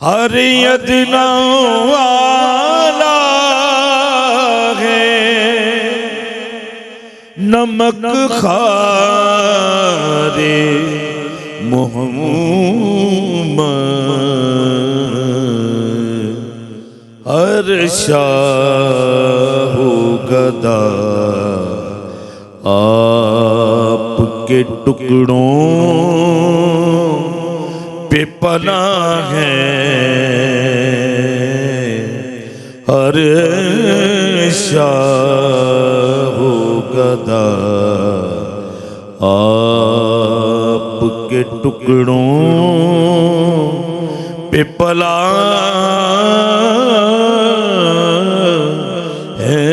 ہر ادنا والا ہے نمک خارے محمد، ہر شاہ و گدا آپ کے ٹکڑوں پہ پناہ ہے، ہر شاہ و گدا آپ کے ٹکڑوں پہ پناہ ہے۔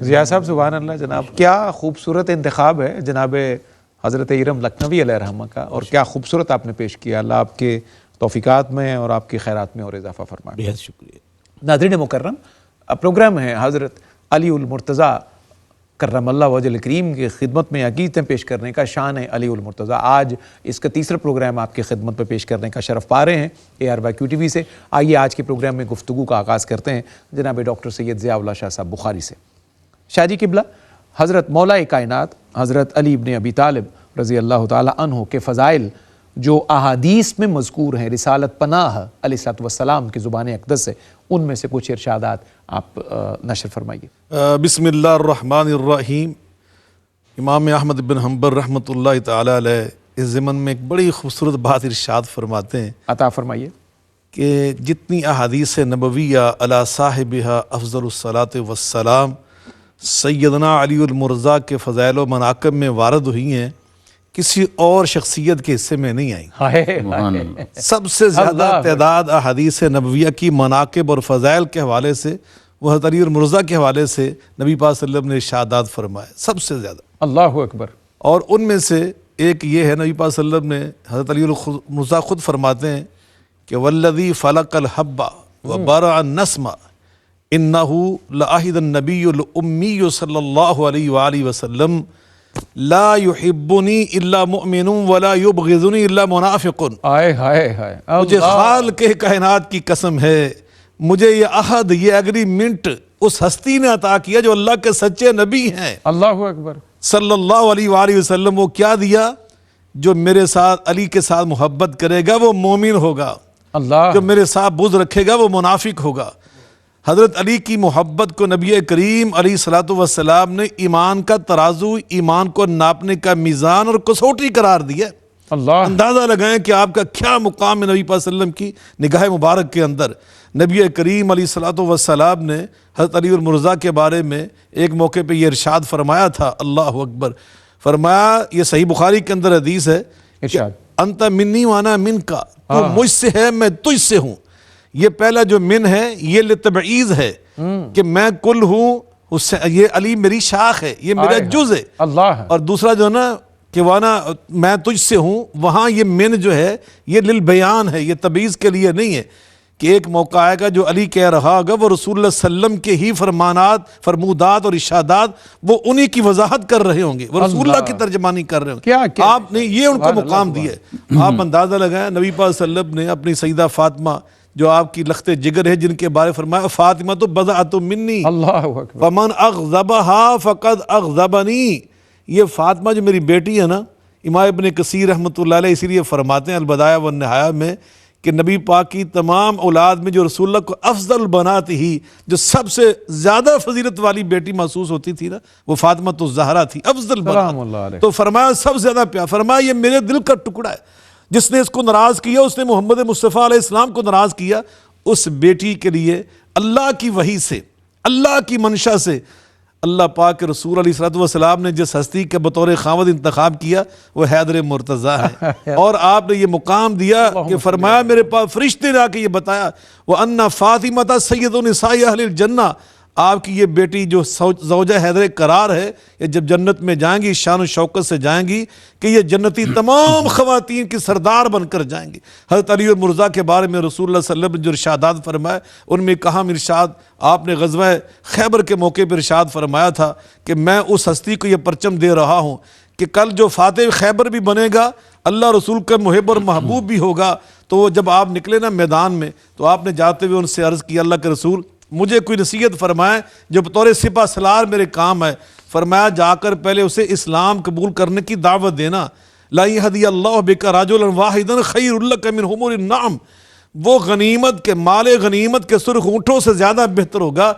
ضیاء صاحب سبحان اللہ جناب، کیا خوبصورت انتخاب ہے جناب حضرت ارم لکھنوی علیہ رحمہ کا، اور کیا خوبصورت آپ نے پیش کیا۔ اللہ آپ کے توفیقات میں اور آپ کی خیرات میں اور اضافہ فرمائے۔ بہت شکریہ۔ ناظرین مکرم، پروگرام ہے حضرت علی المرتضیٰ کرم اللہ وجہ الکریم کی خدمت میں عقیدتیں پیش کرنے کا، شان علی المرتضیٰ۔ آج اس کا تیسرا پروگرام آپ کی خدمت میں پیش کرنے کا شرف پا رہے ہیں ARYQ TV سے۔ آئیے آج کے پروگرام میں گفتگو کا آغاز کرتے ہیں جناب ڈاکٹر سید ضیاء اللہ شاہ صاحب بخاری سے۔ شاہ جی قبلہ، حضرت مولا کائنات حضرت علی ابن ابی طالب رضی اللہ تعالی عنہ کے فضائل جو احادیث میں مذکور ہیں، رسالت پناہ علیہ الصلوۃ والسلام کی زبان اقدس سے، ان میں سے کچھ ارشادات آپ نشر فرمائیے۔ بسم اللہ الرحمن الرحیم۔ امام احمد بن حنبل رحمۃ اللہ تعالی علیہ اس ضمن میں ایک بڑی خوبصورت بات ارشاد فرماتے ہیں عطا فرمائیے کہ جتنی احادیث نبویہ علی صاحبہا افضل الصلاۃ والسلام سیدنا علی المرتضیٰ کے فضائل و مناقب میں وارد ہوئی ہیں، کسی اور شخصیت کے حصے میں نہیں آئیں۔ سب سے زیادہ تعداد احادیث نبویہ کی مناقب اور فضائل کے حوالے سے، وہ حضرت علی المرتضیٰ کے حوالے سے نبی پاک صلی اللہ علیہ وسلم نے ارشادات فرمائے، سب سے زیادہ۔ اللہ اکبر۔ اور ان میں سے ایک یہ ہے، نبی پاک صلی اللہ علیہ وسلم نے، حضرت علی المرتضیٰ خود فرماتے ہیں کہ والذی فلق الحب وبرع النسم انہ لعہد النبی الامی صلی اللہ علیہ وآلہ وسلم لا یحبنی الا مؤمن ولا یبغضنی الا منافق۔ آئے ہائے ہائے، مجھے خالق کائنات کی قسم ہے، مجھے یہ عہد، یہ ایگریمنٹ اس ہستی نے عطا کیا جو اللہ کے سچے نبی ہیں اللہ اکبر صلی اللہ علیہ وآلہ وسلم۔ وہ کیا دیا؟ جو میرے ساتھ علی کے ساتھ محبت کرے گا وہ مومن ہوگا، اللہ، جو میرے ساتھ بغض رکھے گا وہ منافق ہوگا۔ حضرت علی کی محبت کو نبی کریم علیہ الصلوۃ والسلام نے ایمان کا ترازو، ایمان کو ناپنے کا میزان اور کسوٹی قرار دیا۔ اللہ، اندازہ لگائیں کہ آپ کا کیا مقام ہے نبی پاک صلی اللہ علیہ وسلم کی نگاہ مبارک کے اندر۔ نبی کریم علیہ الصلوۃ والسلام نے حضرت علی المرتضیٰ کے بارے میں ایک موقع پہ یہ ارشاد فرمایا تھا، اللہ اکبر، فرمایا، یہ صحیح بخاری کے اندر حدیث ہے، ارشاد، انت منی وانا من کا، تو مجھ سے ہے میں تجھ سے ہوں۔ یہ پہلا جو من ہے یہ لتبعیض ہے کہ میں کل ہوں، یہ علی میری شاخ ہے، یہ میرا جز ہے۔ اللہ، اور دوسرا جو نا کہ وانا میں تجھ سے ہوں، وہاں یہ من جو ہے یہ للبیان ہے، یہ تبعیض کے لیے نہیں ہے کہ ایک موقع آئے گا جو علی کہہ رہا ہوگا وہ رسول اللہ صلی اللہ علیہ وسلم کے ہی فرمانات، فرمودات اور ارشادات وہ انہی کی وضاحت کر رہے ہوں گے، وہ رسول اللہ کی ترجمانی کر رہے ہوں گے۔ آپ نے یہ ان کو مقام دیا ہے۔ آپ اندازہ لگائیں، نبی پاک صلی اللہ علیہ وسلم نے اپنی سیدہ فاطمہ جو آپ کی لخت جگر ہے، جن کے بارے فرمایا فاطمہ تو بضعۃ منی اللہ اکبر، فمن اغضبها فقد اغضبنی۔ یہ فاطمہ جو میری بیٹی ہے نا، امام ابن کثیر رحمۃ اللہ علیہ اسی لیے فرماتے ہیں البدایہ والنہایہ میں کہ نبی پاک کی تمام اولاد میں جو رسول اللہ کو افضل البنات ہی، جو سب سے زیادہ فضیلت والی بیٹی محسوس ہوتی تھی نا، وہ فاطمہ تو الزہرا تھی، افضل سلام اللہ بنات۔ علیہ۔ تو فرمایا سب سے زیادہ پیار، فرمایا یہ میرے دل کا ٹکڑا ہے، جس نے اس کو ناراض کیا، اس نے محمد مصطفیٰ علیہ السلام کو ناراض کیا۔ اس بیٹی کے لیے اللہ کی وحی سے، اللہ کی منشا سے اللہ پاک کے رسول علیہ الصلوۃ والسلام نے جس ہستی کے بطور خاوند انتخاب کیا وہ حیدر مرتضیٰ ہے، اور آپ نے یہ مقام دیا کہ فرمایا میرے پاس فرشتے نے آ کے یہ بتایا وَأَنَّ فَاطِمَةَ سَيِّدُ نِسَاءِ أَهْلِ الْجَنَّةِ، آپ کی یہ بیٹی جو زوجہ حیدر قرار ہے، یہ جب جنت میں جائیں گی شان و شوکت سے جائیں گی کہ یہ جنتی تمام خواتین کی سردار بن کر جائیں گی۔ حضرت علی مرزا کے بارے میں رسول اللہ صلی اللہ علیہ وسلم نے جو ارشادات فرمائے، ان میں ایک اہم ارشاد آپ نے غزوہ خیبر کے موقع پر ارشاد فرمایا تھا کہ میں اس ہستی کو یہ پرچم دے رہا ہوں کہ کل جو فاتح خیبر بھی بنے گا، اللہ رسول کا محب اور محبوب بھی ہوگا۔ تو وہ جب آپ نکلے نا میدان میں، تو آپ نے جاتے ہوئے ان سے عرض کیا اللہ کے رسول مجھے کوئی نصیحت فرمائیں جو بطور سپہ سالار میرے کام ہے۔ فرمایا جا کر پہلے اسے اسلام قبول کرنے کی دعوت دینا۔ لا یہدی اللہ بک رجلا واحدا خیر لک من حمر النعم، وہ غنیمت کے مال غنیمت کے سرخ اونٹوں سے زیادہ بہتر ہوگا۔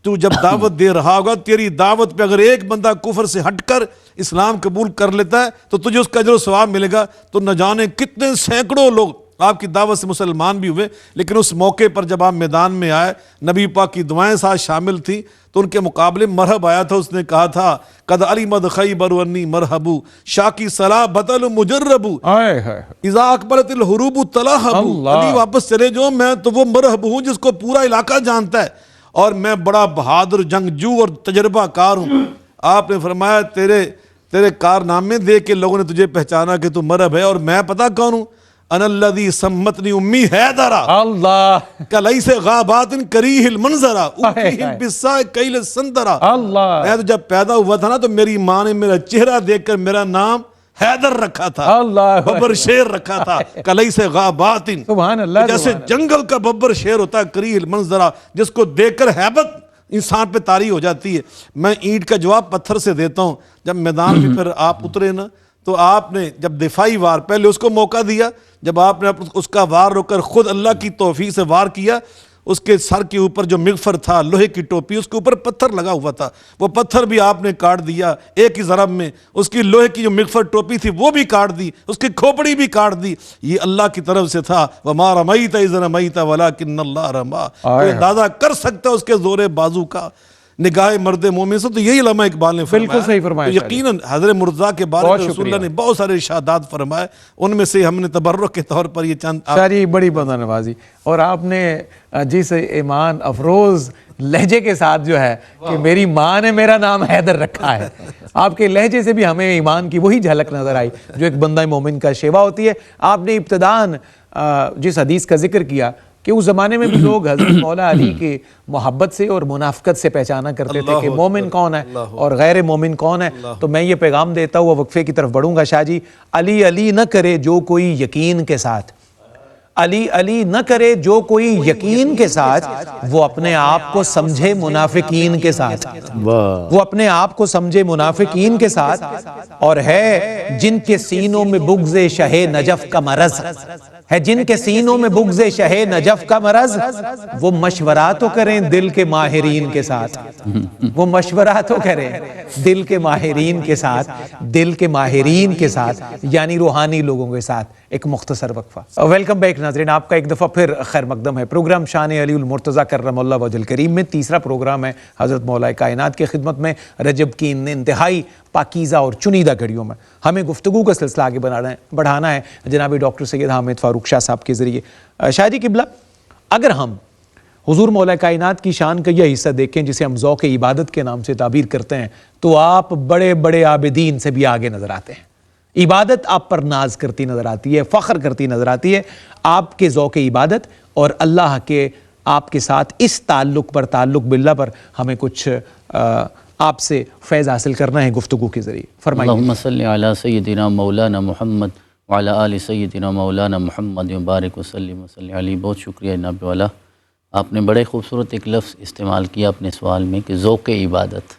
تو جب دعوت دے رہا ہوگا، تیری دعوت پہ اگر ایک بندہ کفر سے ہٹ کر اسلام قبول کر لیتا ہے تو تجھے اس کا اجر و ثواب ملے گا۔ تو نہ جانے کتنے سینکڑوں لوگ آپ کی دعوت سے مسلمان بھی ہوئے، لیکن اس موقع پر جب آپ میدان میں آئے، نبی پاک کی دعائیں ساتھ شامل تھیں، تو ان کے مقابلے مرحب آیا تھا۔ اس نے کہا تھا قد علمت خیبر انی مرحبو شاکی صلاح بطل مجربو اذا اقبلت الحروب تلاحبو، علی واپس چلے جو، میں تو وہ مرحب ہوں جس کو پورا علاقہ جانتا ہے، اور میں بڑا بہادر جنگجو اور تجربہ کار ہوں۔ آپ نے فرمایا تیرے کارنامے دیکھ کے لوگوں نے تجھے پہچانا کہ تو مرحب ہے، اور میں پتہ کون ہوں؟ انا الذی سمتنی امی حیدرا اللہ کلیس غابات کریہ المنظرا اوکیہم بالساء کیل السندرا۔ میں تو جب پیدا ہوا تھا نا تو میری ماں نے میرا چہرہ دیکھ کر میرا نام حیدر رکھا تھا، ببر شیر رکھا تھا، کلیس غابات، سبحان اللہ، جیسے جنگل کا ببر شیر ہوتا ہے، کریہ المنظرا، جس کو دیکھ کر ہیبت انسان پہ طاری ہو جاتی ہے۔ میں اینٹ کا جواب پتھر سے دیتا ہوں۔ جب میدان میں پھر آپ اترے نا، تو آپ نے جب دفاعی وار پہلے اس کو موقع دیا، جب آپ نے اس کا وار روک کر خود اللہ کی توفیق سے وار کیا، اس کے سر کے اوپر جو مغفر تھا، لوہے کی ٹوپی، اس کے اوپر پتھر لگا ہوا تھا، وہ پتھر بھی آپ نے کاٹ دیا ایک ہی ضرب میں۔ اس کی لوہے کی جو مغفر ٹوپی تھی وہ بھی کاٹ دی، اس کی کھوپڑی بھی کاٹ دی۔ یہ اللہ کی طرف سے تھا۔ وَمَا رَمَيْتَ إِذْ رَمَيْتَ وَلَكِنَّ اللَّهَ رَمَىٰ۔ تو اندازہ کر سکتا ہے اس کے زور بازو کا، نگاہ مرد مومن سے۔ تو یہی علامہ اقبال نے فرمایا، بالکل صحیح فرمایا۔ یقیناً حضرت مرزا کے بارے میں رسول اللہ نے بہت سارے ارشادات فرمائے، ان میں سے ہم نے تبرک کے طور پر یہ چند شاعری بڑی بندہ نوازی، اور آپ نے جس ایمان افروز لہجے کے ساتھ جو ہے کہ میری ماں نے میرا نام حیدر رکھا ہے، آپ کے لہجے سے بھی ہمیں ایمان کی وہی جھلک نظر آئی جو ایک بندہ مومن کا شیوا ہوتی ہے۔ آپ نے ابتداً جس حدیث کا ذکر کیا کہ اس زمانے میں بھی لوگ حضرت مولا علی کے محبت سے اور منافقت سے پہچانا کرتے تھے کہ مومن کون ہے اور غیر مومن کون ہے۔ تو میں یہ پیغام دیتا ہوا وقفے کی طرف بڑھوں گا شاہ جی، علی علی نہ کرے جو کوئی یقین کے ساتھ، علی علی نہ کرے جو کوئی یقین کے ساتھ، وہ اپنے آپ کو سمجھے منافقین کے ساتھ، وہ اپنے آپ کو سمجھے منافقین کے ساتھ، اور ہے جن کے سینوں میں بغض شہ نجف کا مرض، ہے جن کے سینوں میں بغض شہ نجف کا مرض، وہ مشورہ تو کریں دل کے ماہرین کے ساتھ، وہ مشورہ تو کریں دل کے ماہرین کے ساتھ، دل کے ماہرین کے ساتھ، یعنی روحانی لوگوں کے ساتھ۔ ایک مختصر وقفہ۔ ویلکم بیک ناظرین، آپ کا ایک دفعہ پھر خیر مقدم ہے۔ پروگرام شان علی المرتضیٰ کرم اللہ وجہ الکریم میں تیسرا پروگرام ہے حضرت مولا کائنات کی خدمت میں۔ رجب کی ان انتہائی پاکیزہ اور چنیدہ گھڑیوں میں ہمیں گفتگو کا سلسلہ آگے بڑھانا ہے جناب ڈاکٹر سید حامد فاروق شاہ صاحب کے ذریعے۔ شاہ جی قبلہ، اگر ہم حضور مولا کائنات کی شان کا یہ حصہ دیکھیں جسے ہم ذوق عبادت کے نام سے تعبیر کرتے ہیں، تو آپ بڑے بڑے عابدین سے بھی آگے نظر آتے ہیں۔ عبادت آپ پر ناز کرتی نظر آتی ہے، فخر کرتی نظر آتی ہے۔ آپ کے ذوق عبادت اور اللہ کے آپ کے ساتھ اس تعلق باللہ پر ہمیں کچھ آپ سے فیض حاصل کرنا ہے گفتگو کے ذریعے، فرمائیے۔ اللہم صلی علی سیدنا مولانا محمد وعلی آل سیدنا مولانا محمد مبارک وسلم وصلی علی۔ بہت شکریہ جناب والا، آپ نے بڑے خوبصورت ایک لفظ استعمال کیا اپنے سوال میں کہ ذوق عبادت،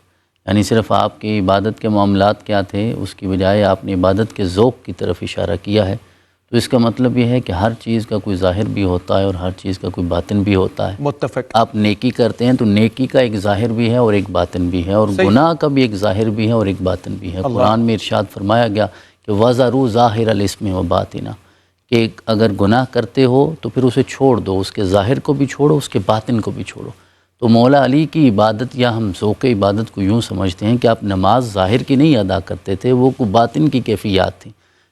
یعنی صرف آپ کی عبادت کے معاملات کیا تھے، اس کی بجائے آپ نے عبادت کے ذوق کی طرف اشارہ کیا ہے۔ تو اس کا مطلب یہ ہے کہ ہر چیز کا کوئی ظاہر بھی ہوتا ہے اور ہر چیز کا کوئی باطن بھی ہوتا ہے۔ متفق۔ آپ نیکی کرتے ہیں تو نیکی کا ایک ظاہر بھی ہے اور ایک باطن بھی ہے، اور گناہ کا بھی ایک ظاہر بھی ہے اور ایک باطن بھی ہے۔ قرآن میں ارشاد فرمایا گیا کہ وَذَرُوا ظَاهِرَ الْإِثْمِ وَبَاطِنَهُ، کہ اگر گناہ کرتے ہو تو پھر اسے چھوڑ دو، اس کے ظاہر کو بھی چھوڑو، اس کے باطن کو بھی چھوڑو۔ تو مولا علی کی عبادت یا ہم ذوق عبادت کو یوں سمجھتے ہیں کہ آپ نماز ظاہر کی نہیں ادا کرتے تھے، وہ کو باطن کی کیفیات تھیں۔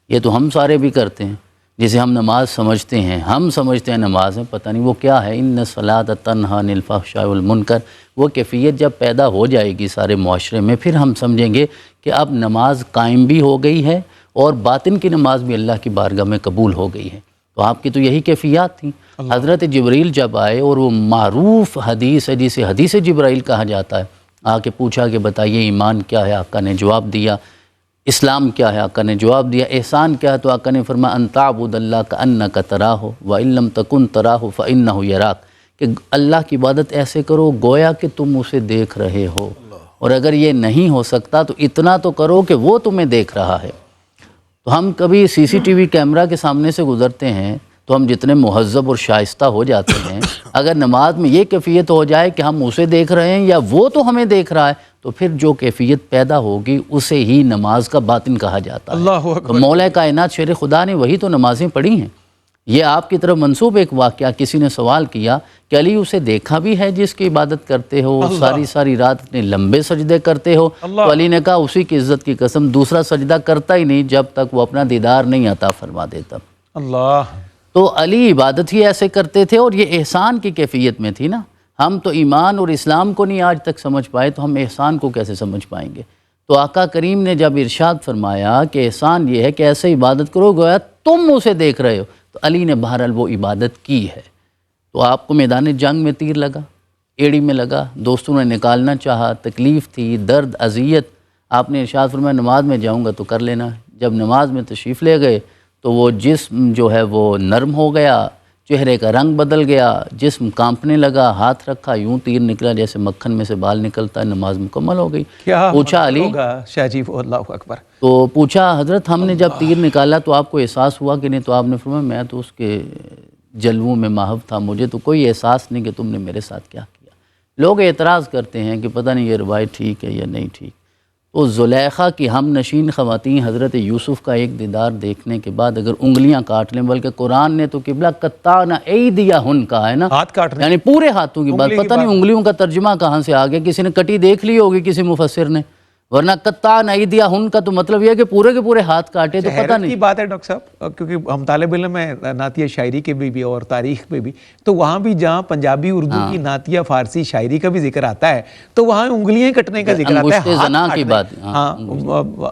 یہ تو ہم سارے بھی کرتے ہیں، جسے ہم نماز سمجھتے ہیں، ہم سمجھتے ہیں نماز ہے، پتہ نہیں وہ کیا ہے۔ ان الصلاۃ تنہی عن الفحشاء والمنکر، وہ کیفیت جب پیدا ہو جائے گی سارے معاشرے میں، پھر ہم سمجھیں گے کہ اب نماز قائم بھی ہو گئی ہے اور باطن کی نماز بھی اللہ کی بارگاہ میں قبول ہو گئی ہے۔ تو آپ کی تو یہی کیفیات تھیں۔ حضرت جبریل جب آئے اور وہ معروف حدیث ہے جسے حدیث جبرائیل کہا جاتا ہے، آ کے پوچھا کہ بتائیے ایمان کیا ہے، آقا نے جواب دیا۔ اسلام کیا ہے، آقا نے جواب دیا۔ احسان کیا ہے، تو آقا نے فرمایا ان تعبد اللہ کأنک تراہ وإن لم تکن تراہ فإنہ یراک، کہ اللہ کی عبادت ایسے کرو گویا کہ تم اسے دیکھ رہے ہو، اور اگر یہ نہیں ہو سکتا تو اتنا تو کرو کہ وہ تمہیں دیکھ رہا ہے۔ تو ہم کبھی سی سی ٹی وی کیمرہ کے سامنے سے گزرتے ہیں تو ہم جتنے مہذب اور شائستہ ہو جاتے ہیں، اگر نماز میں یہ کیفیت ہو جائے کہ ہم اسے دیکھ رہے ہیں یا وہ تو ہمیں دیکھ رہا ہے، تو پھر جو کیفیت پیدا ہوگی اسے ہی نماز کا باطن کہا جاتا ہے۔ اللہ اکبر۔ تو مولا کائنات شیر خدا نے وہی تو نمازیں پڑھی ہیں۔ یہ آپ کی طرف منسوب ایک واقعہ، کسی نے سوال کیا کہ علی اسے دیکھا بھی ہے جس کی عبادت کرتے ہو، ساری رات اتنے لمبے سجدے کرتے ہو؟ تو علی نے کہا اسی کی عزت کی قسم دوسرا سجدہ کرتا ہی نہیں جب تک وہ اپنا دیدار نہیں عطا فرما دیتا۔ اللہ، تو علی عبادت ہی ایسے کرتے تھے، اور یہ احسان کی کیفیت میں تھی نا۔ ہم تو ایمان اور اسلام کو نہیں آج تک سمجھ پائے، تو ہم احسان کو کیسے سمجھ پائیں گے؟ تو آقا کریم نے جب ارشاد فرمایا کہ احسان یہ ہے کہ ایسے عبادت کرو گویا تم اسے دیکھ رہے ہو، تو علی نے بہرحال وہ عبادت کی ہے۔ تو آپ کو میدان جنگ میں تیر لگا، ایڑی میں لگا، دوستوں نے نکالنا چاہا، تکلیف تھی، درد، اذیت، آپ نے ارشاد فرمایا نماز میں جاؤں گا تو کر لینا۔ جب نماز میں تشریف لے گئے تو وہ جسم جو ہے وہ نرم ہو گیا، چہرے کا رنگ بدل گیا، جسم کانپنے لگا، ہاتھ رکھا یوں تیر نکلا جیسے مکھن میں سے بال نکلتا ہے، نماز مکمل ہو گئی۔ کیا پوچھا علی، ہوگا شاہ جی، اللہ اکبر۔ تو پوچھا حضرت ہم نے جب تیر نکالا تو آپ کو احساس ہوا کہ نہیں؟ تو آپ نے فرمایا میں تو اس کے جلووں میں محو تھا، مجھے تو کوئی احساس نہیں کہ تم نے میرے ساتھ کیا کیا۔ لوگ اعتراض کرتے ہیں کہ پتہ نہیں یہ روایت ٹھیک ہے یا نہیں ٹھیک۔ تو زلیخا کی ہم نشین خواتین حضرت یوسف کا ایک دیدار دیکھنے کے بعد اگر انگلیاں کاٹ لیں، بلکہ قرآن نے تو قبلہ قطعنا ایدیہن کہا ہے نا، ہاتھ کاٹنے، یعنی پورے ہاتھوں کی بات، انگلی کی پتہ نہیں انگلیوں کا ترجمہ کہاں سے آ گیا، کسی نے کٹی دیکھ لی ہوگی کسی مفسر نے، ورنہ قطعنا ایدیہن کا تو مطلب یہ ہے کہ پورے کے پورے ہاتھ کاٹے، تو پتہ حیرت نہیں۔ کی بات ہے ڈاکٹر صاحب، کیونکہ ہم طالب علم ہیں نعتیہ شاعری کے بھی اور تاریخ میں بھی، تو وہاں بھی جہاں پنجابی اردو کی نعتیہ فارسی شاعری کا بھی ذکر آتا ہے تو وہاں انگلیاں کٹنے کا ذکر آتا ہے، انگشت زنا کی بات، ہاں،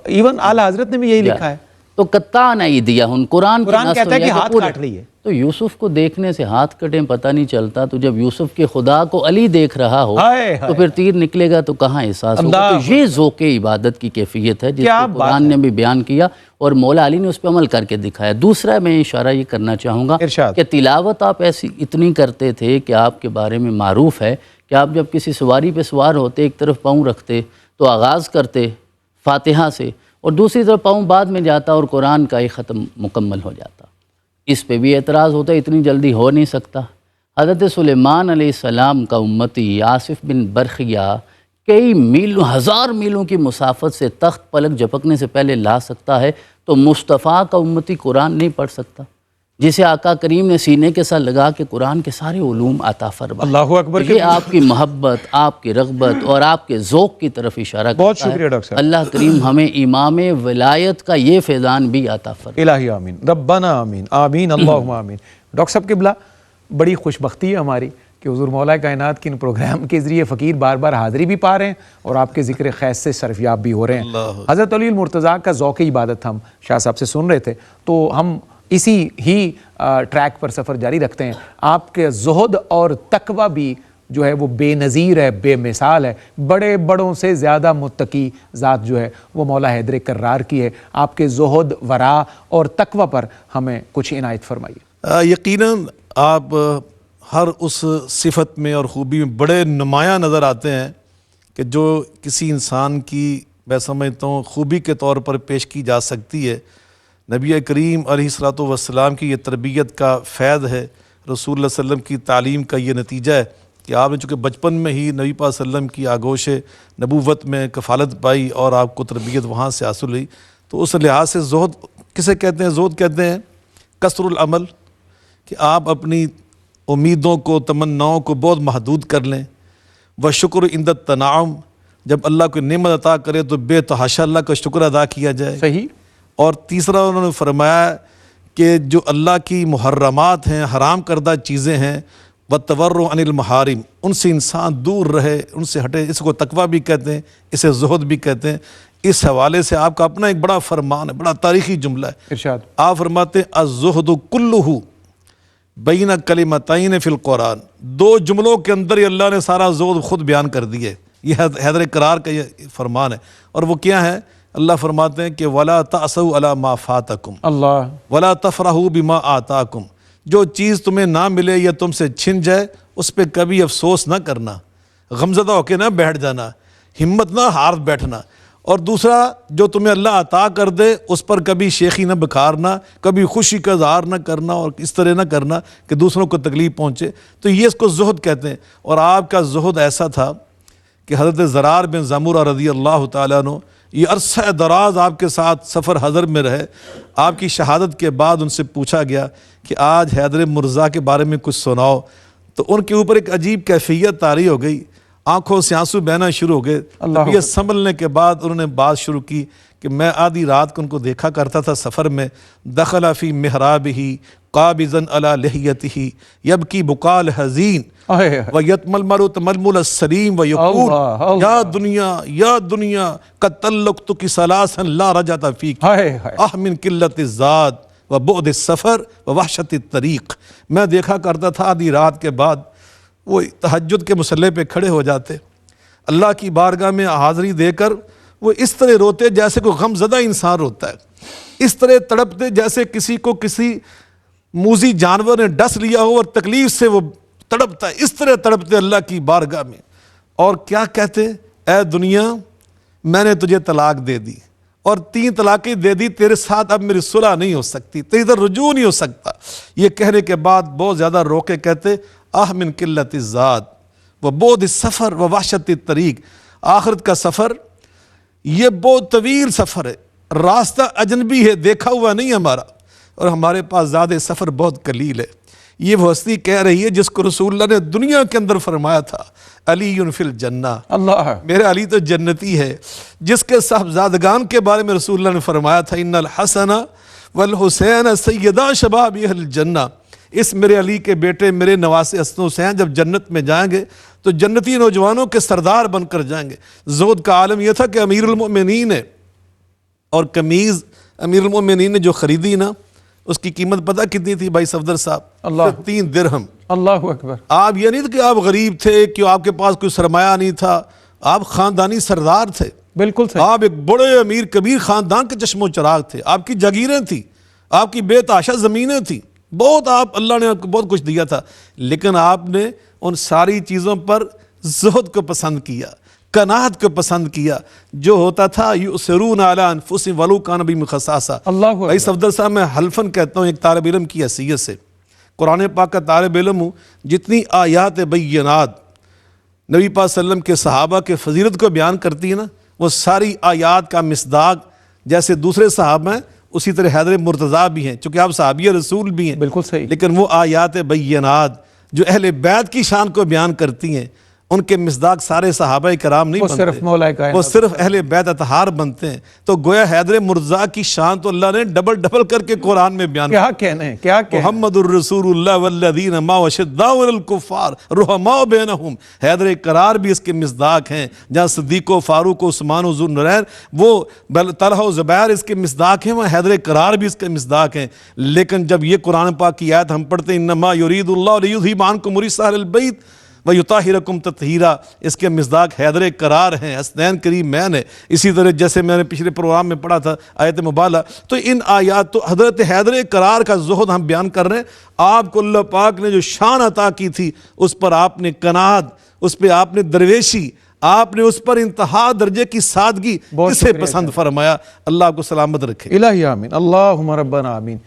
ایون اعلی حضرت نے بھی یہی لکھا ہے۔ تو قطعنا ایدیہن، قرآن کہتا ہے کہ ہاتھ کاٹ رہی ہے۔ تو یوسف کو دیکھنے سے ہاتھ کٹیں پتہ نہیں چلتا، تو جب یوسف کے خدا کو علی دیکھ رہا ہو تو پھر تیر نکلے گا تو کہاں احساس ہوگا؟ تو یہ ذوق عبادت کی کیفیت ہے جس کو قرآن نے بھی بیان کیا اور مولا علی نے اس پہ عمل کر کے دکھایا۔ دوسرا میں اشارہ یہ کرنا چاہوں گا کہ تلاوت آپ ایسی اتنی کرتے تھے کہ آپ کے بارے میں معروف ہے کہ آپ جب کسی سواری پہ سوار ہوتے ایک طرف پاؤں رکھتے تو آغاز کرتے فاتحہ سے، اور دوسری طرف پاؤں بعد میں جاتا اور قرآن کا ایک ختم مکمل ہو جاتا۔ اس پہ بھی اعتراض ہوتا ہے اتنی جلدی ہو نہیں سکتا۔ حضرت سلیمان علیہ السلام کا امتی آصف بن برخیہ کئی میلوں، ہزار میلوں کی مسافت سے تخت پلک جھپکنے سے پہلے لا سکتا ہے، تو مصطفیٰ کا امتی قرآن نہیں پڑھ سکتا جسے آقا کریم نے سینے کے ساتھ لگا کے قرآن کے سارے علوم عطا فرمائے۔ اللہ اکبر۔ یہ آپ کی محبت، آپ کی رغبت اور آپ کے ذوق کی طرف اشارہ کرتا ہے۔ بہت شکریہ ڈاکٹر صاحب۔ اللہ کریم ہمیں امام ولایت کا یہ فیضان بھی عطا فرمائے۔ الہی آمین، ربنا آمین، آمین، اللہم آمین۔ ڈاکٹر صاحب قبلہ، بڑی خوش بختی ہے ہماری کہ حضور مولا کائنات کے ان پروگرام کے ذریعے فقیر بار بار حاضری بھی پا رہے ہیں اور آپ کے ذکر خیر سے صرفیاب بھی ہو رہے ہیں۔ حضرت علی المرتضیٰ کا ذوق عبادت ہم شاہ صاحب سے سن رہے تھے، تو ہم اسی ہی ٹریک پر سفر جاری رکھتے ہیں۔ آپ کے زہد اور تقوی بھی جو ہے وہ بے نظیر ہے، بے مثال ہے، بڑے بڑوں سے زیادہ متقی ذات جو ہے وہ مولا حیدر کرار کی ہے۔ آپ کے زہد، ورع اور تقوی پر ہمیں کچھ عنایت فرمائیے۔ یقیناً آپ ہر اس صفت میں اور خوبی میں بڑے نمایاں نظر آتے ہیں کہ جو کسی انسان کی میں سمجھتا ہوں خوبی کے طور پر پیش کی جا سکتی ہے۔ نبی کریم علیہ الصلوۃ والسلام کی یہ تربیت کا فیض ہے، رسول اللہ صلی اللہ علیہ وسلم کی تعلیم کا یہ نتیجہ ہے کہ آپ نے چونکہ بچپن میں ہی نبی پاک صلی اللہ علیہ وسلم کی آگوش نبوت میں کفالت پائی اور آپ کو تربیت وہاں سے حاصل ہوئی، تو اس لحاظ سے زہد کسے کہتے ہیں؟ زہد کہتے ہیں کثر العمل، کہ آپ اپنی امیدوں کو، تمناؤں کو بہت محدود کر لیں۔ وشکر عند التنعم، جب اللہ کو نعمت عطا کرے تو بے تحاشا اللہ کا شکر ادا کیا جائے۔ صحیح۔ اور تیسرا انہوں نے فرمایا کہ جو اللہ کی محرمات ہیں، حرام کردہ چیزیں ہیں، وَالتَّوَرُّ عَنِ الْمَحَارِمِ، ان سے انسان دور رہے، ان سے ہٹے، اس کو تقویٰ بھی کہتے ہیں، اسے زہد بھی کہتے ہیں۔ اس حوالے سے آپ کا اپنا ایک بڑا فرمان ہے، بڑا تاریخی جملہ ہے۔ ارشاد۔ آپ فرماتے ہیں الزہد کلہ بین کلمتین فی القرآن، دو جملوں کے اندر ہی اللہ نے سارا زہد خود بیان کر دیا ہے۔ یہ حیدر کرار کا یہ فرمان ہے، اور وہ کیا ہے؟ اللہ فرماتے ہیں کہ وَلَا تَأْسَوْا عَلَى مَا فَاتَكُمْ اللہ وَلَا تَفْرَحُوا بِمَا آتَاكُمْ، جو چیز تمہیں نہ ملے یا تم سے چھن جائے اس پہ کبھی افسوس نہ کرنا، غمزدہ ہو کے نہ بیٹھ جانا، ہمت نہ ہار بیٹھنا۔ اور دوسرا، جو تمہیں اللہ عطا کر دے اس پر کبھی شیخی نہ بکھارنا، کبھی خوشی کا اظہار نہ کرنا، اور اس طرح نہ کرنا کہ دوسروں کو تکلیف پہنچے۔ تو یہ اس کو زہد کہتے ہیں۔ اور آپ کا زہد ایسا تھا کہ حضرت زرار بن زمرہ رضی اللہ تعالیٰ عنہ یہ عرصہ دراز آپ کے ساتھ سفر حضر میں رہے۔ آپ کی شہادت کے بعد ان سے پوچھا گیا کہ آج حیدر مرزا کے بارے میں کچھ سناؤ، تو ان کے اوپر ایک عجیب کیفیت طاری ہو گئی، آنکھوں سے آنسو بہنا شروع ہو گئے۔ یہ سنبھلنے کے بعد انہوں نے بات شروع کی کہ میں آدھی رات کو ان کو دیکھا کرتا تھا سفر میں، دخل فی محرابہ قابضا علی لحیتہ یبکی بکا الحزین ویتم المرء تململ السلیم ویقول یا دنیا قد طلقتک ثلاثا لا رجعت فیک من قلت الزاد وبعد السفر ووحشت الطریق۔ میں دیکھا کرتا تھا آدھی رات کے بعد وہ تہجد کے مصلی پہ کھڑے ہو جاتے، اللہ کی بارگاہ میں حاضری دے کر وہ اس طرح روتے جیسے کوئی غم زدہ انسان روتا ہے، اس طرح تڑپتے جیسے کسی کو کسی موذی جانور نے ڈس لیا ہو اور تکلیف سے وہ تڑپتا ہے، اس طرح تڑپتے اللہ کی بارگاہ میں۔ اور کیا کہتے؟ اے دنیا، میں نے تجھے طلاق دے دی اور 3 طلاقیں دے دی، تیرے ساتھ اب میری صلح نہیں ہو سکتی، تیری ادھر رجوع نہیں ہو سکتا۔ یہ کہنے کے بعد بہت زیادہ رو کے کہتے من قلت الزاد وبعد السفر ووحشت الطریق، آخرت کا سفر یہ بہت طویل سفر ہے، راستہ اجنبی ہے، دیکھا ہوا نہیں ہمارا، اور ہمارے پاس زیادہ سفر بہت قلیل ہے۔ یہ وہ ہستی کہہ رہی ہے جس کو رسول اللہ نے دنیا کے اندر فرمایا تھا علی فی الجنہ، اللہ میرے علی تو جنتی ہے، جس کے صاحبزادگان کے بارے میں رسول اللہ نے فرمایا تھا ان الحسن والحسین سیدا شباب اہل الجنہ، اس میرے علی کے بیٹے میرے نواسے حسن و حسین جب جنت میں جائیں گے تو جنتی نوجوانوں کے سردار بن کر جائیں گے۔ زہد کا عالم یہ تھا کہ امیر المؤمنین ہے، اور قمیض امیر المؤمنین نے جو خریدی نا اس کی قیمت پتہ کتنی تھی بھائی صفدر صاحب؟ اللہ 3 درہم۔ اللہ اکبر۔ آپ یہ نہیں تھا کہ آپ غریب تھے، کہ آپ کے پاس کوئی سرمایہ نہیں تھا، آپ خاندانی سردار تھے، بالکل صحیح۔ آپ ایک بڑے امیر کبیر خاندان کے چشم و چراغ تھے، آپ کی جاگیریں تھیں، آپ کی بے تحاشا زمینیں تھیں، بہت اللہ نے آپ کو بہت کچھ دیا تھا، لیکن آپ نے ان ساری چیزوں پر زہد کو پسند کیا، قناعت کو پسند کیا، جو ہوتا تھا یؤثرون علی انفسہم ولو کان بہم خصاصہ۔ بھائی صفدر صاحب میں حلفاً کہتا ہوں ایک طالب علم کی حیثیت سے، قرآن پاک کا طالب علم ہوں، جتنی آیات بینات نبی پاک صلی اللہ علیہ وسلم کے صحابہ کے فضیلت کو بیان کرتی ہے نا، وہ ساری آیات کا مصداق جیسے دوسرے صحابہ ہیں اسی طرح حیدر مرتضیٰ بھی ہیں، چونکہ آپ صحابی رسول بھی ہیں، بالکل صحیح، لیکن وہ آیات بینات جو اہل بیت کی شان کو بیان کرتی ہیں ان کے مصداق سارے صحابہ کرام نہیں بنتے، صرف مولا کائنات، وہ صرف اہل بیت اطہار بنتے ہیں۔ تو گویا حیدر مرتضیٰ کی شان تو اللہ نے ڈبل کر کے قرآن میں بیان کیا کہنے، کیا کہنے، محمد الرسول اللہ والذین معہ شداء علی الکفار رحماء بینہم، حیدر کرار بھی اس کے مصداق ہیں، جہاں صدیق و فاروق و عثمان و ذوالنورین وہ طلحہ و زبیر اس کے مصداق ہیں، وہاں حیدر کرار بھی اس کے مصداق ہیں۔ لیکن جب یہ قرآن پاک کی آیت ہم پڑھتے ہیں انما یرید اللہ لیذھب عنکم الرجس اہل البیت وَيُطَہِّرَکُمْ تطہیرا، اس کے مصداق حیدر کرار ہیں، حسنین کریم مین ہے۔ اسی طرح جیسے میں نے پچھلے پروگرام میں پڑھا تھا آیت مبالہ، تو ان آیات تو حضرت حیدر کرار کا زہد ہم بیان کر رہے ہیں۔ آپ کو اللہ پاک نے جو شان عطا کی تھی اس پر آپ نے قناعت، اس پہ آپ نے درویشی، آپ نے اس پر انتہا درجے کی سادگی اسے پسند فرمایا۔ اللہ کو سلامت رکھے۔ الہی آمین، اللہم ربنا آمین۔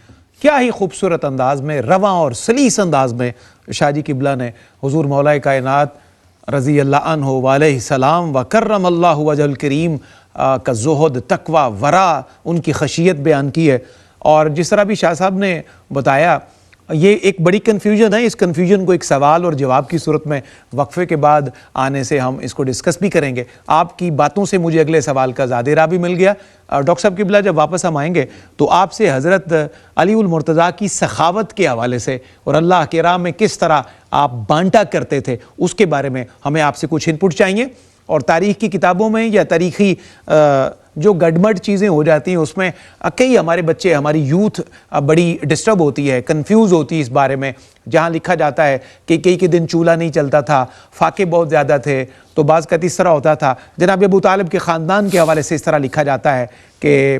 کیا ہی خوبصورت انداز میں، رواں اور سلیس انداز میں شاہ جی قبلہ نے حضور مولا کائنات رضی اللہ عنہ وعلیہ السلام وکرم اللہ وجہ الکریم کا زہد، تقوی، ورع، ان کی خشیت بیان کی ہے۔ اور جس طرح بھی شاہ صاحب نے بتایا، یہ ایک بڑی کنفیوژن ہے، اس کنفیوژن کو ایک سوال اور جواب کی صورت میں وقفے کے بعد آنے سے ہم اس کو ڈسکس بھی کریں گے۔ آپ کی باتوں سے مجھے اگلے سوال کا زیادہ راہ بھی مل گیا۔ ڈاکٹر صاحب قبلہ جب واپس ہم آئیں گے تو آپ سے حضرت علی المرتضیٰ کی سخاوت کے حوالے سے اور اللہ کے راہ میں کس طرح آپ بانٹا کرتے تھے اس کے بارے میں ہمیں آپ سے کچھ انپٹ چاہیے. اور تاریخ کی کتابوں میں یا تاریخی جو گڈمڈ چیزیں ہو جاتی ہیں اس میں کئی ہمارے بچے ہماری یوتھ بڑی ڈسٹرب ہوتی ہے, کنفیوز ہوتی ہے اس بارے میں, جہاں لکھا جاتا ہے کہ کئی کے دن چولہا نہیں چلتا تھا, فاقے بہت زیادہ تھے, تو بعض کا اس طرح ہوتا تھا. جناب ابو طالب کے خاندان کے حوالے سے اس طرح لکھا جاتا ہے کہ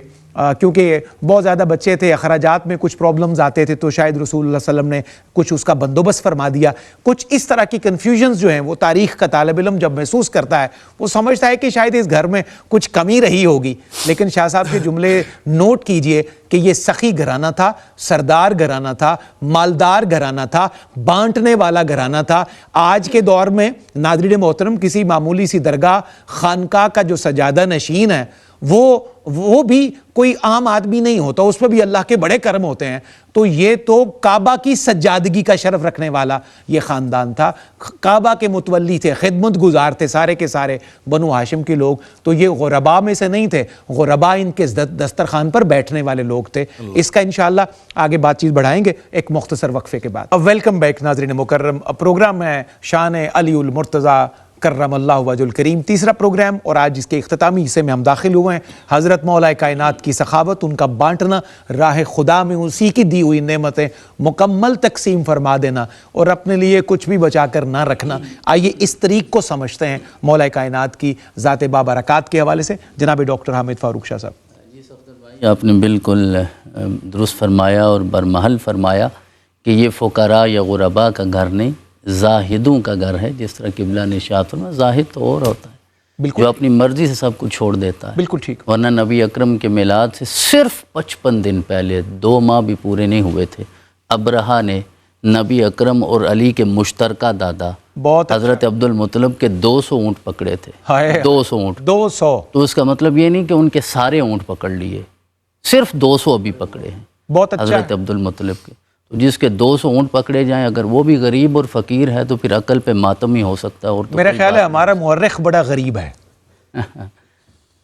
کیونکہ بہت زیادہ بچے تھے, اخراجات میں کچھ پرابلمز آتے تھے, تو شاید رسول اللہ صلی اللہ علیہ وسلم نے کچھ اس کا بندوبست فرما دیا. کچھ اس طرح کی کنفیوژنز جو ہیں وہ تاریخ کا طالب علم جب محسوس کرتا ہے وہ سمجھتا ہے کہ شاید اس گھر میں کچھ کمی رہی ہوگی. لیکن شاہ صاحب کے جملے نوٹ کیجئے کہ یہ سخی گھرانہ تھا, سردار گھرانہ تھا, مالدار گھرانہ تھا, بانٹنے والا گھرانہ تھا. آج کے دور میں ناظرین محترم کسی معمولی سی درگاہ خانقاہ کا جو سجادہ نشین ہے وہ بھی کوئی عام آدمی نہیں ہوتا, اس پہ بھی اللہ کے بڑے کرم ہوتے ہیں. تو یہ تو کعبہ کی سجادگی کا شرف رکھنے والا یہ خاندان تھا, کعبہ کے متولی تھے, خدمت گزار تھے سارے کے سارے بنو ہاشم کے لوگ. تو یہ غرباء میں سے نہیں تھے, غرباء ان کے دسترخوان پر بیٹھنے والے لوگ تھے. اس کا انشاءاللہ آگے بات چیت بڑھائیں گے ایک مختصر وقفے کے بعد. ویلکم بیک ناظرین مکرم, پروگرام ہے شان علی المرتضیٰ کرم اللہ وجہ الکریم, تیسرا پروگرام, اور آج اس کے اختتامی حصے میں ہم داخل ہوئے ہیں. حضرت مولا کائنات کی سخاوت, ان کا بانٹنا, راہ خدا میں اسی کی دی ہوئی نعمتیں مکمل تقسیم فرما دینا اور اپنے لیے کچھ بھی بچا کر نہ رکھنا. آئیے اس طریق کو سمجھتے ہیں مولا کائنات کی ذات بابرکات کے حوالے سے. جناب ڈاکٹر حامد فاروق شاہ صاحب. جی صفدر بھائی, آپ نے بالکل درست فرمایا اور برمحل فرمایا کہ یہ فقراء یا غرباء کا گھر نہیں, زاہدوں کا گھر ہے. جس طرح قبلہ نے اشارت فرمایا, زاہد تو اور ہوتا ہے بالکل, جو اپنی مرضی سے سب کچھ چھوڑ دیتا ہے. بالکل ٹھیک. ورنہ نبی اکرم کے میلاد سے صرف 55 دن پہلے, 2 ماہ بھی پورے نہیں ہوئے تھے, ابرہہ نے نبی اکرم اور علی کے مشترکہ دادا بہت حضرت عبد المطلب کے 200 اونٹ پکڑے تھے. 200 اونٹ, 200. تو اس کا مطلب یہ نہیں کہ ان کے سارے اونٹ پکڑ لیے, صرف 200 ابھی پکڑے ہیں بہت اچھا حضرت عبد المطلب کے. تو جس کے 200 اونٹ پکڑے جائیں, اگر وہ بھی غریب اور فقیر ہے تو پھر عقل پہ ماتم ہی ہو سکتا ہے. اور تو میرا خیال ہے ہمارا مورخ بڑا غریب ہے.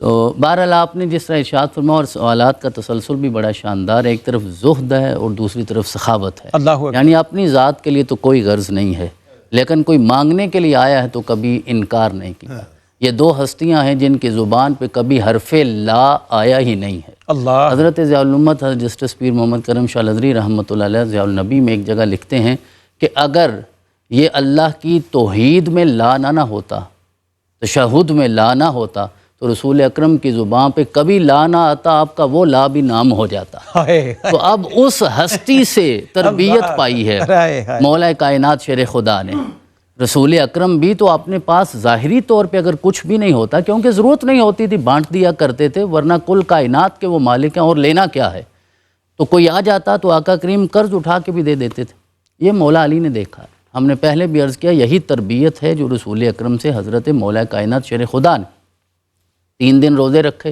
تو بہرحال آپ نے جس طرح ارشاد فرمایا, اور سوالات کا تسلسل بھی بڑا شاندار ہے. ایک طرف زہد ہے اور دوسری طرف سخاوت ہے. اللہ اکبر. یعنی اپنی ذات کے لیے تو کوئی غرض نہیں ہے, لیکن کوئی مانگنے کے لیے آیا ہے تو کبھی انکار نہیں کیا. یہ 2 ہستیاں ہیں جن کی زبان پہ کبھی حرف لا آیا ہی نہیں ہے. اللہ. حضرت ضیاء الامت حضرت جسٹس پیر محمد کرم شاہ الازہری رحمۃ اللہ علیہ ضیاء النبی میں ایک جگہ لکھتے ہیں کہ اگر یہ اللہ کی توحید میں لا نہ ہوتا, تشہد میں لا نہ ہوتا, تو رسول اکرم کی زبان پہ کبھی لا نہ آتا, آپ کا وہ لا بھی نام ہو جاتا. تو اب اس ہستی سے تربیت پائی ہے مولا کائنات شیر خدا نے. رسول اکرم بھی تو اپنے پاس ظاہری طور پہ اگر کچھ بھی نہیں ہوتا, کیونکہ ضرورت نہیں ہوتی تھی, بانٹ دیا کرتے تھے, ورنہ کل کائنات کے وہ مالک ہیں اور لینا کیا ہے. تو کوئی آ جاتا تو آقا کریم قرض اٹھا کے بھی دے دیتے تھے. یہ مولا علی نے دیکھا ہے. ہم نے پہلے بھی عرض کیا, یہی تربیت ہے جو رسول اکرم سے حضرت مولا کائنات شیر خدا نے 3 دن روزے رکھے,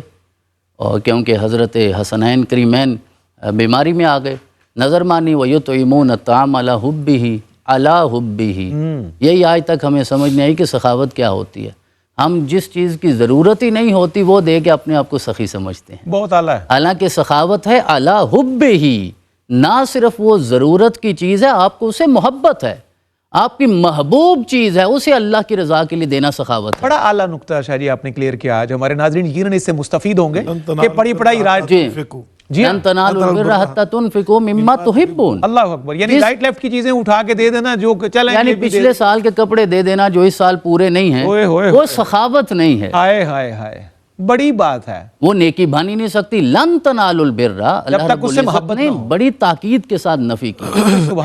اور کیونکہ حضرت حسنین کریمین بیماری میں آ گئے, نظر مانی وَيُطْعِمُونَ الطَّعَامَ عَلَىٰ حُبِّهِ عَلَىٰ حُبِّهِ. یہی آج تک ہمیں سمجھ نہیں آئی کہ سخاوت کیا ہوتی ہے. ہم جس چیز کی ضرورت ہی نہیں ہوتی وہ دے کے اپنے آپ کو سخی سمجھتے ہیں. بہت اعلیٰ ہے. حالانکہ سخاوت ہے عَلَىٰ حُبِّهِ, نہ صرف وہ ضرورت کی چیز ہے, آپ کو اسے محبت ہے, آپ کی محبوب چیز ہے, اسے اللہ کی رضا کے لیے دینا سخاوت ہے. بڑا اعلیٰ نقطہ شاہ جی آپ نے کلیئر کیا. آج ہمارے ناظرین یقیناً اس سے مستفید ہوں گے کہ پڑھی پڑھائی راج. جی, لن تنالوا البر حتی تنفقوا مما تحبون. اللہ اکبر. یعنی رائٹ لیفٹ کی چیزیں اٹھا کے دے دینا جو چلیں, یعنی پچھلے سال کے کپڑے دے دینا جو اس سال پورے نہیں ہیں, وہ سخاوت نہیں ہے. ہائے ہائے ہائے, بڑی بات ہے. وہ نیکی بن ہی نہیں سکتی. لن تنالوا البر, اللہ رب العزت نے بڑی تاکید کے ساتھ نفی کی.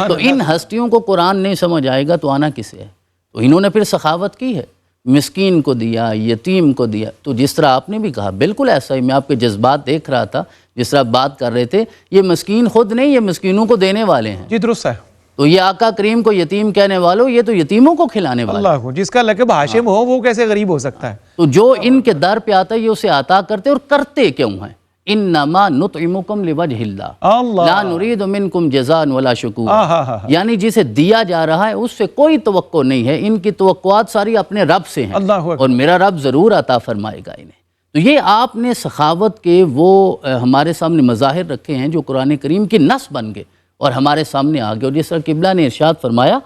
تو ان ہستیوں کو قرآن نہیں سمجھ آئے گا تو آنا کسے ہے. تو انہوں نے پھر سخاوت کی ہے, مسکین کو دیا, یتیم کو دیا. تو جس طرح آپ نے بھی کہا بالکل ایسا ہی, میں آپ کے جذبات دیکھ رہا تھا جس طرح بات کر رہے تھے. یہ مسکین خود نہیں, یہ مسکینوں کو دینے والے ہیں. جی درست ہے. تو یہ آقا کریم کو یتیم کہنے والوں, یہ تو یتیموں کو کھلانے والے. اللہ کو, جس کا لقب ہاشم ہو وہ کیسے غریب ہو سکتا ہے. تو جو ان کے در پہ آتا ہے یہ اسے عطا کرتے, اور کرتے کیوں ہیں. انما نطعمکم لوجہ اللہ لا نرید منکم جزاء ولا شکورا. یعنی جسے دیا جا رہا ہے اس سے کوئی توقع نہیں ہے, ان کی توقعات ساری اپنے رب سے ہیں, اور میرا رب ضرور عطا فرمائے گا انہیں. تو یہ آپ نے سخاوت کے وہ ہمارے سامنے مظاہر رکھے ہیں جو قرآن کریم کی نص بن گئے اور ہمارے سامنے آ گئے. اور جس طرح قبلہ نے ارشاد فرمایا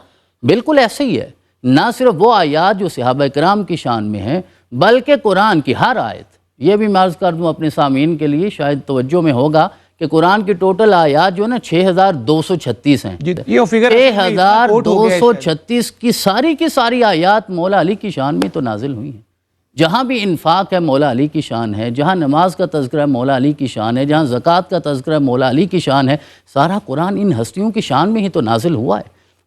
بالکل ایسے ہی ہے. نہ صرف وہ آیات جو صحابہ کرام کی شان میں ہیں بلکہ قرآن کی ہر آیت. یہ بھی میں عرض کر دوں اپنے سامعین کے لیے، شاید توجہ میں ہوگا کہ قرآن کی ٹوٹل آیات جو ہے نا 6236 ہیں. یہ فگر 6236 کی ساری آیات مولا علی کی شان میں تو نازل ہوئی ہیں. جہاں بھی انفاق ہے مولا علی کی شان ہے، جہاں نماز کا تذکرہ مولا علی کی شان ہے، جہاں زکوٰۃ کا تذکرہ مولا علی کی شان ہے، سارا قرآن ان ہستیوں کی شان میں ہی تو نازل ہوا ہے.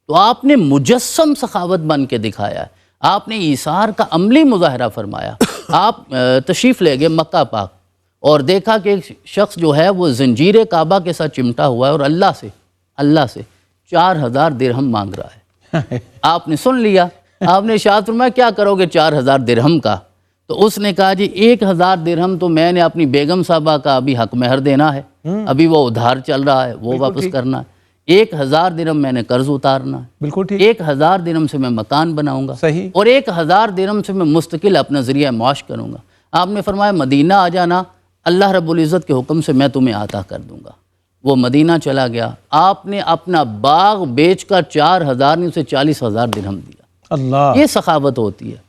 تو آپ نے مجسم سخاوت بن کے دکھایا ہے، آپ نے ایثار کا عملی مظاہرہ فرمایا. آپ تشریف لے گئے مکہ پاک اور دیکھا کہ ایک شخص جو ہے وہ زنجیر کعبہ کے ساتھ چمٹا ہوا ہے اور اللہ سے 4000 درہم مانگ رہا ہے. آپ نے سن لیا، آپ نے ارشاد فرمایا کیا کرو گے 4000 درہم کا؟ تو اس نے کہا جی 1000 درہم تو میں نے اپنی بیگم صاحبہ کا ابھی حق مہر دینا ہے، ابھی وہ ادھار چل رہا ہے، وہ واپس کرنا ہے. 1000 درہم میں نے قرض اتارنا ہے، بالکل ٹھیک. 1000 درہم سے میں مکان بناؤں گا، صحیح. اور 1000 درہم سے میں مستقل اپنا ذریعہ معاش کروں گا. آپ نے فرمایا مدینہ آ جانا، اللہ رب العزت کے حکم سے میں تمہیں عطا کر دوں گا. وہ مدینہ چلا گیا، آپ نے اپنا باغ بیچ کر 4000 نے اسے 40000 درہم دیا. اللہ، یہ سخاوت ہوتی ہے.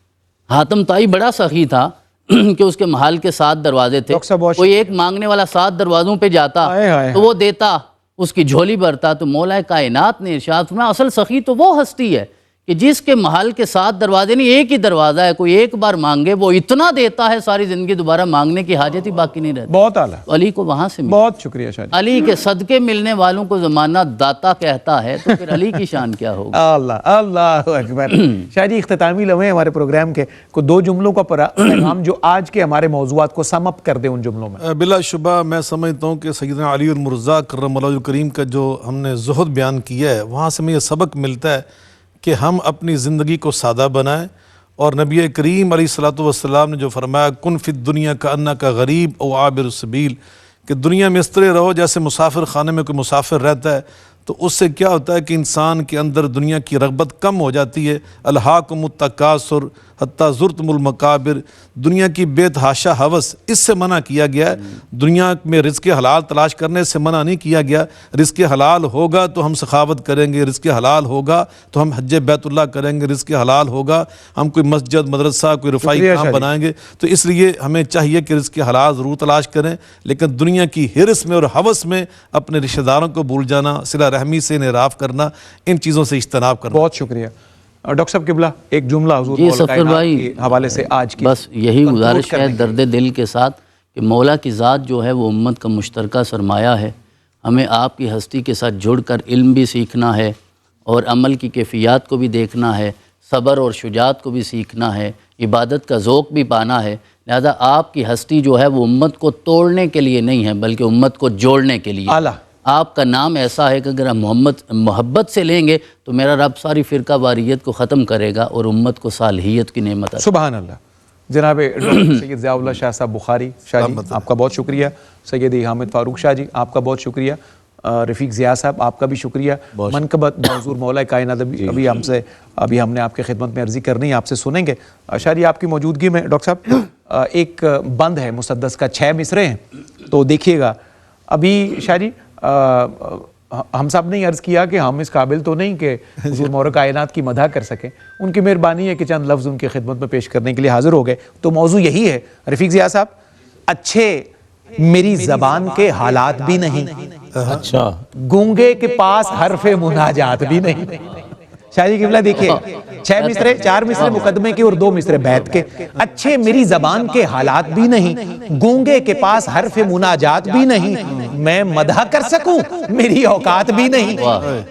حاتم طائی بڑا سخی تھا کہ اس کے محل کے 7 دروازے تھے، کوئی ایک مانگنے والا 7 دروازوں پہ جاتا تو وہ دیتا، اس کی جھولی بھرتا. تو مولا کائنات نے ارشاد فرمایا اصل سخی تو وہ ہستی ہے کہ جس کے محل کے 7 دروازے نہیں، ایک ہی دروازہ ہے، کوئی ایک بار مانگے وہ اتنا دیتا ہے ساری زندگی دوبارہ مانگنے کی حاجت ہی باقی نہیں رہتی. بہت اعلیٰ، علی کو وہاں سے ملا. بہت شکریہ شاہ جی. علی کے صدقے ملنے والوں کو زمانہ داتا کہتا ہے تو پھر علی کی شان کیا ہوگا؟ اللہ اکبر. شاہ جی اختتامی لمحے ہمارے پروگرام کے کو 2 جملوں کا پیغام جو آج کے ہمارے موضوعات کو سم اپ کر دیں ان جملوں میں. بلا شبہ میں سمجھتا ہوں کہ سیدنا علی المرتضیٰ کرم اللہ کریم کا جو ہم نے زہد بیان کیا ہے وہاں سے ہمیں یہ سبق ملتا ہے کہ ہم اپنی زندگی کو سادہ بنائیں. اور نبی کریم علیہ الصلوۃ والسلام نے جو فرمایا کن فی الدنیا کأنک غریب او عابر السبیل، کہ دنیا میں اس طرح رہو جیسے مسافر خانے میں کوئی مسافر رہتا ہے. تو اس سے کیا ہوتا ہے کہ انسان کے اندر دنیا کی رغبت کم ہو جاتی ہے. الہاکم التکاثر حتی زرتم المقابر، دنیا کی بے تحاشا ہوس اس سے منع کیا گیا ہے. دنیا میں رزق حلال تلاش کرنے سے منع نہیں کیا گیا. رزق حلال ہوگا تو ہم سخاوت کریں گے، رزق حلال ہوگا تو ہم حج بیت اللہ کریں گے، رزق حلال ہوگا ہم کوئی مسجد مدرسہ کوئی رفاہی کام بنائیں گے. تو اس لیے ہمیں چاہیے کہ رزق حلال ضرور تلاش کریں، لیکن دنیا کی ہرس میں اور ہوس میں اپنے رشتہ داروں کو بھول جانا، صلہ رحمی سے انحراف کرنا، ان چیزوں سے اجتناب کرنا. بہت شکریہ. ڈاکٹر صاحب قبلہ ایک جملہ حضور جی سفر بھائی کے حوالے سے آج کی بس یہی گزارش ہے درد دل کے ساتھ کہ مولا کی ذات جو ہے وہ امت کا مشترکہ سرمایہ ہے. ہمیں آپ کی ہستی کے ساتھ جڑ کر علم بھی سیکھنا ہے اور عمل کی کیفیات کو بھی دیکھنا ہے، صبر اور شجاعت کو بھی سیکھنا ہے، عبادت کا ذوق بھی پانا ہے. لہذا آپ کی ہستی جو ہے وہ امت کو توڑنے کے لیے نہیں ہے بلکہ امت کو جوڑنے کے لیے. اعلیٰ. آپ کا نام ایسا ہے کہ اگر ہم محبت سے لیں گے تو میرا رب ساری فرقہ واریت کو ختم کرے گا اور امت کو صالحیت کی نعمت عطا. سبحان اللہ. جناب ڈاکٹر سید ضیاء اللہ شاہ صاحب بخاری شاہ جی آپ کا بہت شکریہ. سید حامد فاروق شاہ جی آپ کا بہت شکریہ. رفیق ضیاء صاحب آپ کا بھی شکریہ. منقبت منظور مولا کائنات ابھی ہم نے آپ کی خدمت میں عرضی کرنی ہے، آپ سے سنیں گے. شاہ جی آپ کی موجودگی میں ڈاکٹر صاحب ایک بند ہے مسدس کا 6 مصرے ہیں تو دیکھیے گا. ابھی شاہ جی ہم سب نے عرض کیا کہ ہم اس قابل تو نہیں کہ حضور مولا کائنات کی مدح کر سکیں. ان کی مہربانی ہے کہ چند لفظ ان کی خدمت میں پیش کرنے کے لیے حاضر ہو گئے. تو موضوع یہی ہے رفیق ضیاء صاحب، اچھے میری زبان کے حالات بھی نہیں، اچھا گونگے کے پاس حرف مناجات بھی نہیں. شاہ جی قبلہ دیکھیے 6 مصرے 4 مصرے مقدمے کے اور 2 مصرے بیت کے. اچھے میری زبان کے حالات بھی نہیں، گونگے کے پاس حرف مناجات بھی نہیں. میں مدح کر سکوں میری اوقات بھی نہیں،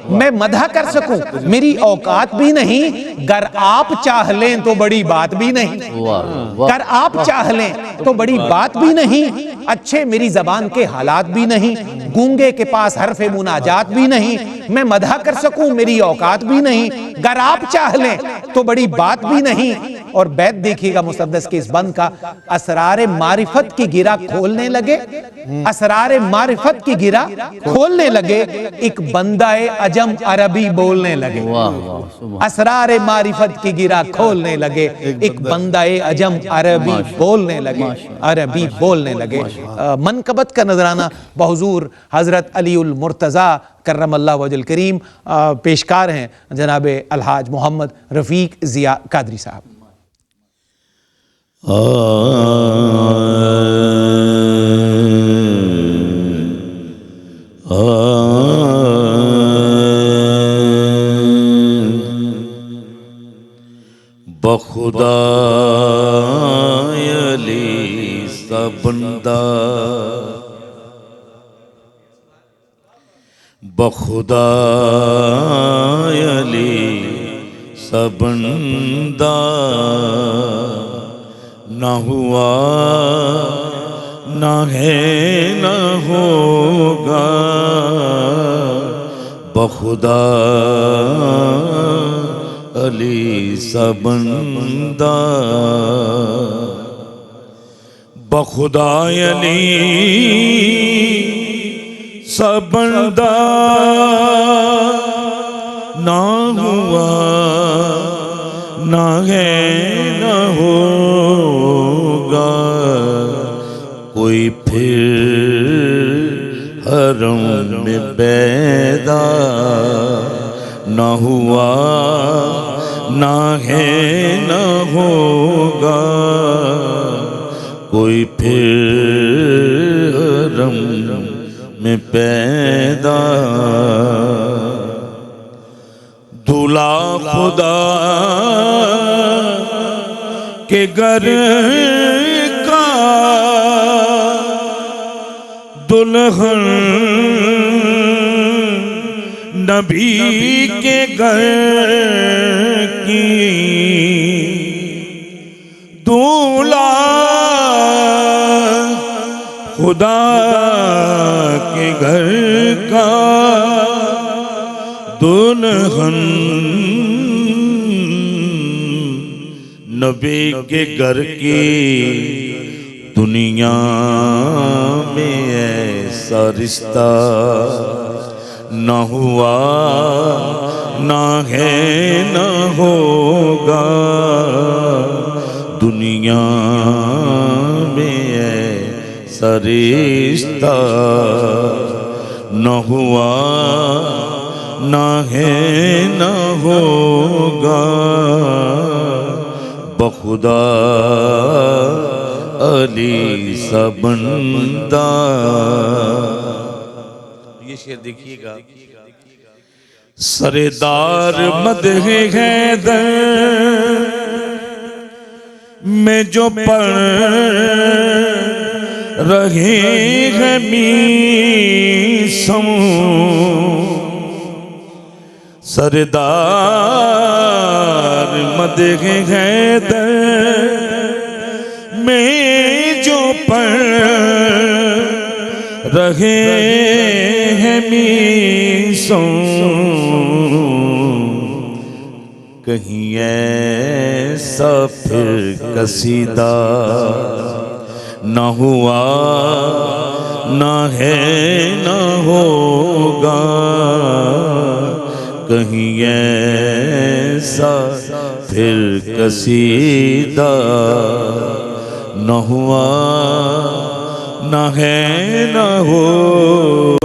میں مدح کر سکوں میری اوقات بھی نہیں. گر آپ چاہ لیں تو بڑی بات بھی نہیں، گر آپ چاہ لیں تو بڑی بات بھی نہیں. اچھے میری زبان کے حالات بھی نہیں، گونگے کے پاس حرف مناجات بھی نہیں. میں مدح کر سکوں میری اوقات بھی نہیں، گر آپ چاہ لیں تو بڑی بات بھی نہیں. اور بیت دیکھیے گا مسدس کے اس بند کا، اسرار معرفت کی گرہ کھولنے لگے، اسرار معرفت کی گرہ کھولنے لگے، ایک بندہ عجم عربی بولنے لگے۔ واہ واہ سبحان اسرار معرفت کی گرہ کھولنے لگے، ایک بندہ عجم عربی بولنے لگے، عربی بولنے لگے۔ منقبت کا نذرانہ بحضور حضرت علی المرتضیٰ کرم اللہ وجہ الکریم پیشکار ہیں جناب الحاج محمد رفیق ضیاء قادری صاحب۔ بخدا علی سا بندہ، بخدا علی سا بندہ، نہ ہوا نہ ہے نہ ہوگا، بخدا علی سا بندہ، بخدا علی سا بندہ، نہ ہوا نہ ہے نہ ہوگا، کوئی پھر حرم میں پیدا نہ ہوا نہ ہے نہ ہوگا، کوئی پھر حرم میں پیدا، دولہا خدا کے گھر کا، دلہن نبی کے گھر کی، دولہا خدا کے گھر کا، دلہن نبی کے گھر کی، دنیا میں ایسا رشتہ نہ ہوا نہ ہے نہ ہوگا، دنیا میں ایسا رشتہ نہ ہوا نہ ہے نہ ہوگا، بخدا علی سا بندہ۔ یہ شعر دیکھیے گا، سردار مدح حیدر میں جو پڑھ رہے ہیں میسم، سردار مدح حیدر میں جو پڑھ رہے ہیں میسم، کہیں ایسا پھر قصیدہ نہ ہوا نہ ہے نہ ہوگا، کہیں ایسا پھر قصیدہ نہ ہوا نہ ہے نہ ہوگا۔